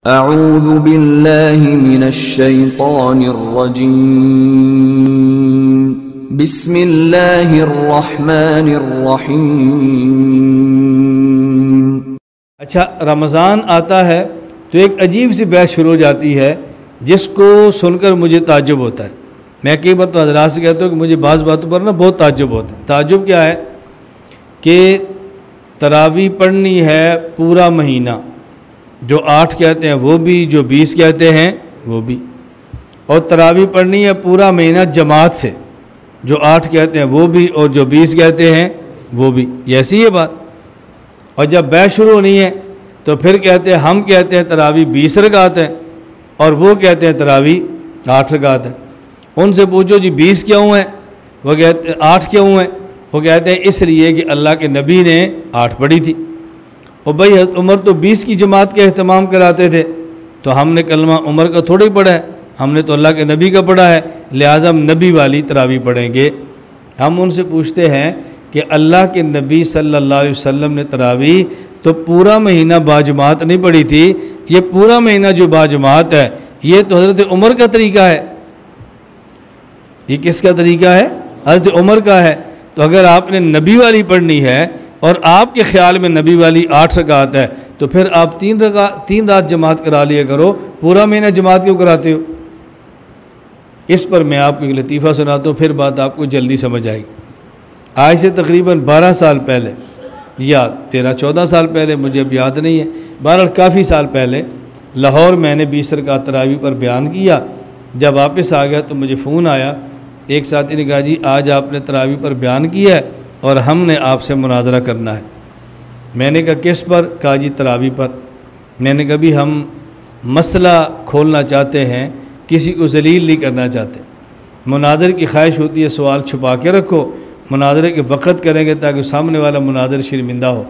अऊज़ु बिल्लाहि मिनश्शैतानिर्रजीम बिस्मिल्लाहिर्रहमानिर्रहीम। अच्छा, रमज़ान आता है तो एक अजीब सी बहस शुरू हो जाती है जिसको सुनकर मुझे ताज्जुब होता है। मैं कई बार तो हज़रात से कहता हूँ कि मुझे बाज़ बातों पर ना बहुत ताज्जुब होता है। ताज्जुब क्या है कि तरावी पढ़नी है पूरा महीना, जो 8 कहते हैं वो भी, जो 20 कहते हैं वो भी, और तरावी पढ़नी है पूरा महीना जमात से, जो 8 कहते हैं वो भी और जो 20 कहते हैं वो भी। ऐसी है बात। और जब बैच शुरू होनी है तो फिर कहते हैं, हम कहते हैं तरावी 20 रकात है और वो कहते हैं तरावी 8 रकात है। उनसे पूछो जी 20 क्यों है, वो कहते 8 क्यों है, वो कहते हैं इसलिए कि अल्लाह के नबी ने 8 पढ़ी थी। और भाई हज़रत उमर तो 20 की जमात का अहतमाम कराते थे, तो हमने कलमा उमर का थोड़ा ही पढ़ा है, हमने तो अल्लाह के नबी का पढ़ा है, लिहाजा हम नबी वाली तरावी पढ़ेंगे। हम उनसे पूछते हैं कि अल्लाह के नबी सल्लल्लाहु अलैहि वसल्लम ने तरावी तो पूरा महीना बाजमात नहीं पढ़ी थी, ये पूरा महीना जो बाजमात है ये तो हज़रत उमर का तरीका है। ये किसका तरीका है? हज़रत उमर का है। तो अगर आपने नबी वाली पढ़नी है और आपके ख्याल में नबी वाली 8 रकात है, तो फिर आप 3 रात जमात करा लिया करो, पूरा महीना जमात क्यों कराते हो? इस पर मैं आपको एक लतीफ़ा सुनाता हूँ, फिर बात आपको जल्दी समझ आएगी। आज से तकरीबन 12 साल पहले या 13-14 साल पहले, मुझे अब याद नहीं है, बहरहाल काफ़ी साल पहले लाहौर मैंने 20 रकात तरावी पर बयान किया। जब वापस आ गया तो मुझे फ़ोन आया, एक साथी ने कहा जी आज आपने तरावी पर बयान किया है और हमने आपसे मुनाजरा करना है। मैंने कहा किस पर? कहा जी तरावी पर। मैंने कहा भी हम मसला खोलना चाहते हैं, किसी को जलील नहीं करना चाहते। मुनाजर की ख्वाहिश होती है सवाल छुपा के रखो, मुनाजरे के वक़्त करेंगे ताकि सामने वाला मुनाजर शर्मिंदा हो।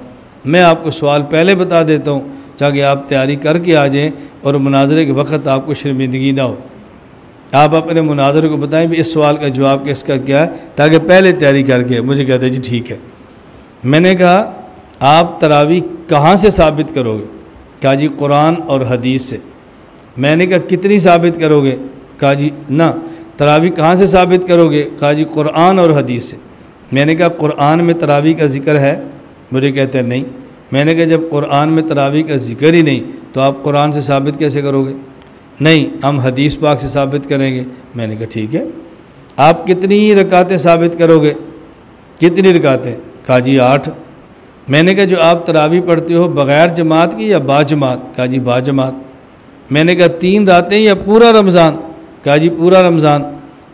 मैं आपको सवाल पहले बता देता हूँ ताकि आप तैयारी करके आ जाएँ और मुनाजरे के वक़्त आपको शर्मिंदगी ना हो। आप अपने मुनाजर को बताएं भी इस सवाल का जवाब किसका क्या है, ताकि पहले तैयारी करके। मुझे कहते जी ठीक है। मैंने कहा आप तरावी कहाँ से साबित करोगे? कहा जी कुरान और हदीस से। मैंने कहा कितनी साबित करोगे? कहा जी ना, तरावी कहाँ से साबित करोगे? कहा जी कुरान और हदीस से। मैंने कहा कुरान में तरावी का ज़िक्र है? मुझे कहते हैं नहीं। मैंने कहा जब कुरान में तरावी का ज़िक्र ही नहीं तो आप कुरान से साबित कैसे करोगे? नहीं, हम हदीस पाक से साबित करेंगे। मैंने कहा ठीक है। आप कितनी रकातें साबित करोगे? कितनी रकातें? कहा जी 8। मैंने कहा जो आप तरावी पढ़ते हो बग़ैर जमात की या बाजमात? कहा जी बाजमात। मैंने कहा 3 रातें या पूरा रमज़ान? कहा जी पूरा रमज़ान।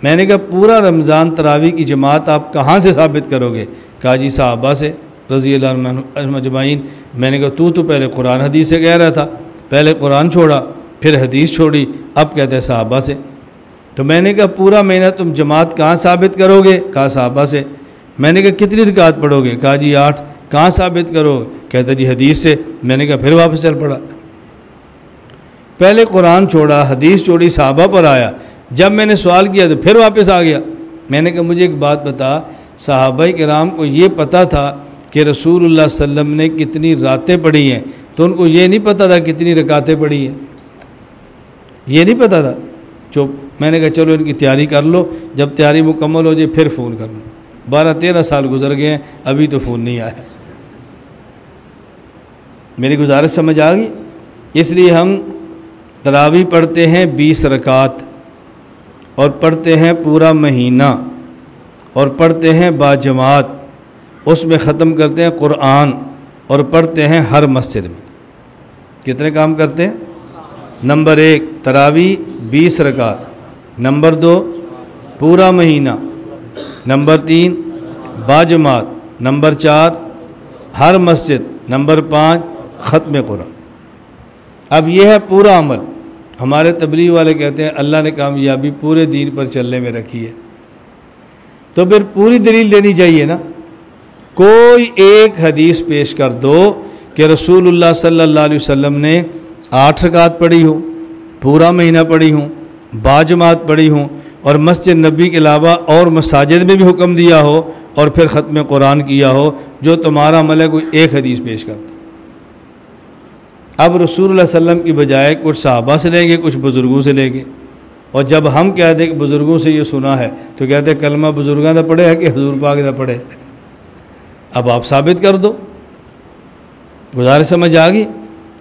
मैंने कहा पूरा रमज़ान तरावी की जमात आप कहाँ से साबित करोगे? कहा जी सहाबा से रज़ियल्लाहु अन्हुम अजमाइन। मैंने कहा तू तो पहले कुरान हदीस से कह रहा था, पहले कुरान छोड़ा फिर हदीस छोड़ी, अब कहते हैं सहाबा से। तो मैंने कहा पूरा महीना तुम जमात कहाँ साबित करोगे? कहा सहाबा से। मैंने कहा कितनी रकात पढ़ोगे? कहा जी 8। कहाँ साबित करोगे? कहते जी हदीस से। मैंने कहा फिर वापस चल पड़ा, पहले कुरान छोड़ा, हदीस छोड़ी, सहाबा पर आया। जब मैंने सवाल किया तो फिर वापस आ गया। मैंने कहा मुझे एक बात बता, सहाबाए किराम को ये पता था कि रसूलुल्लाह सल्लल्लाहु अलैहि वसल्लम ने कितनी रातें पढ़ी हैं, तो उनको ये नहीं पता था कितनी रकातें पढ़ी हैं? ये नहीं पता था। चुप। मैंने कहा चलो इनकी तैयारी कर लो, जब तैयारी मुकम्मल हो जाए फिर फ़ोन कर लो। 12-13 साल गुजर गए हैं, अभी तो फ़ोन नहीं आया। मेरी गुजारिश समझ आ गई? इसलिए हम तरावी पढ़ते हैं 20 रकात और पढ़ते हैं पूरा महीना और पढ़ते हैं बाजमात, उसमें ख़त्म करते हैं कुरान और पढ़ते हैं हर मस्जिद में। कितने काम करते हैं? नंबर 1 तरावी 20 रकात, नंबर 2 पूरा महीना, नंबर 3 बाजमात, नंबर 4 हर मस्जिद, नंबर 5 ख़त्म कुरान। अब यह है पूरा अमल। हमारे तबलीग वाले कहते हैं अल्लाह ने कामयाबी पूरे दीन पर चलने में रखी है, तो फिर पूरी दलील देनी चाहिए ना। कोई एक हदीस पेश कर दो कि रसूलुल्लाह सल्लल्लाहु अलैहि वसल्लम ने 8 रकात पढ़ी हूँ, पूरा महीना पढ़ी हूँ, बाजमात पढ़ी हूँ और मस्जिद नबी के अलावा और मसाजिद में भी हुक्म दिया हो और फिर ख़त्म कुरान किया हो। जो तुम्हारा अमल है कोई एक हदीस पेश कर दो। अब रसूलुल्लाह सल्लल्लाहु अलैहि वसल्लम की बजाय कुछ सहाबा से लेंगे, कुछ बुज़ुर्गों से लेंगे। और जब हम कहते हैं कि बुज़ुर्गों से ये सुना है तो कहते हैं कलमा बुज़ुर्गों का पढ़े है कि हुजूर पाक का पढ़े है। अब आप साबित कर दो, गुजारिश समझ आ गई।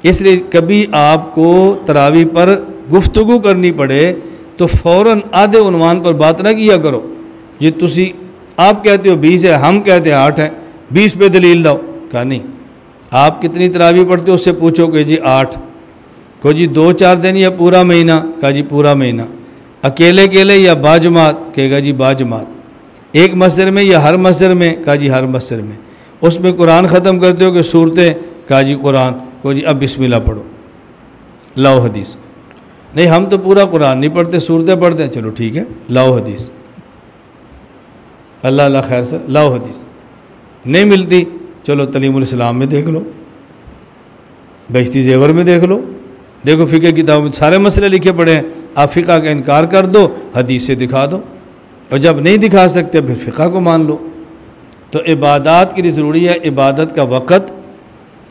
इसलिए कभी आपको तरावी पर गुफ्तगू करनी पड़े तो फ़ौरन आधे उन्वान पर बात ना किया करो। ये तुसी आप कहते हो 20 है, हम कहते हैं 8 है, 20 पे दलील लाओ। कहा नहीं, आप कितनी तरावी पढ़ते हो उससे पूछो कि जी 8, को जी 2-4 दिन या पूरा महीना, कहा जी पूरा महीना, अकेले अकेले या बाजमात, कहेगा जी बाजमात, एक मस्जिद में या हर मस्जिद में, कहा जी हर मस्जिद में, उसमें कुरान ख़त्म करते हो कि सूरतें, कहा जी कुरान, को जी अब बिस्मिल्लाह पढ़ो, लाओ हदीस। नहीं हम तो पूरा कुरान नहीं पढ़ते, सूरतें पढ़ते हैं, चलो ठीक है लाओ हदीस, अल्लाह अल्लाह खैर से लाओ हदीस। नहीं मिलती चलो तलीमुल इस्लाम में देख लो, बहिश्ती ज़ेवर में देख लो, देखो फ़िक़ह किताब में सारे मसले लिखे पड़े हैं। आप फ़िक़ह का इनकार कर दो, हदीस से दिखा दो, और जब नहीं दिखा सकते फिर फ़िक़ह को मान लो। तो इबादत के लिए ज़रूरी है इबादत का वक़्त,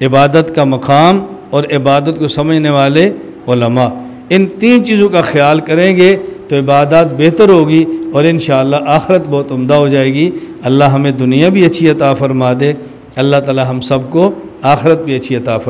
इबादत का मकाम और इबादत को समझने वाले उलमा। इन 3 चीज़ों का ख्याल करेंगे तो इबादत बेहतर होगी और इंशाअल्लाह आखिरत बहुत उम्दा हो जाएगी। अल्लाह हमें दुनिया भी अच्छी अता फ़रमा दे, अल्लाह ताला हम सबको आखिरत भी अच्छी अता फरमा।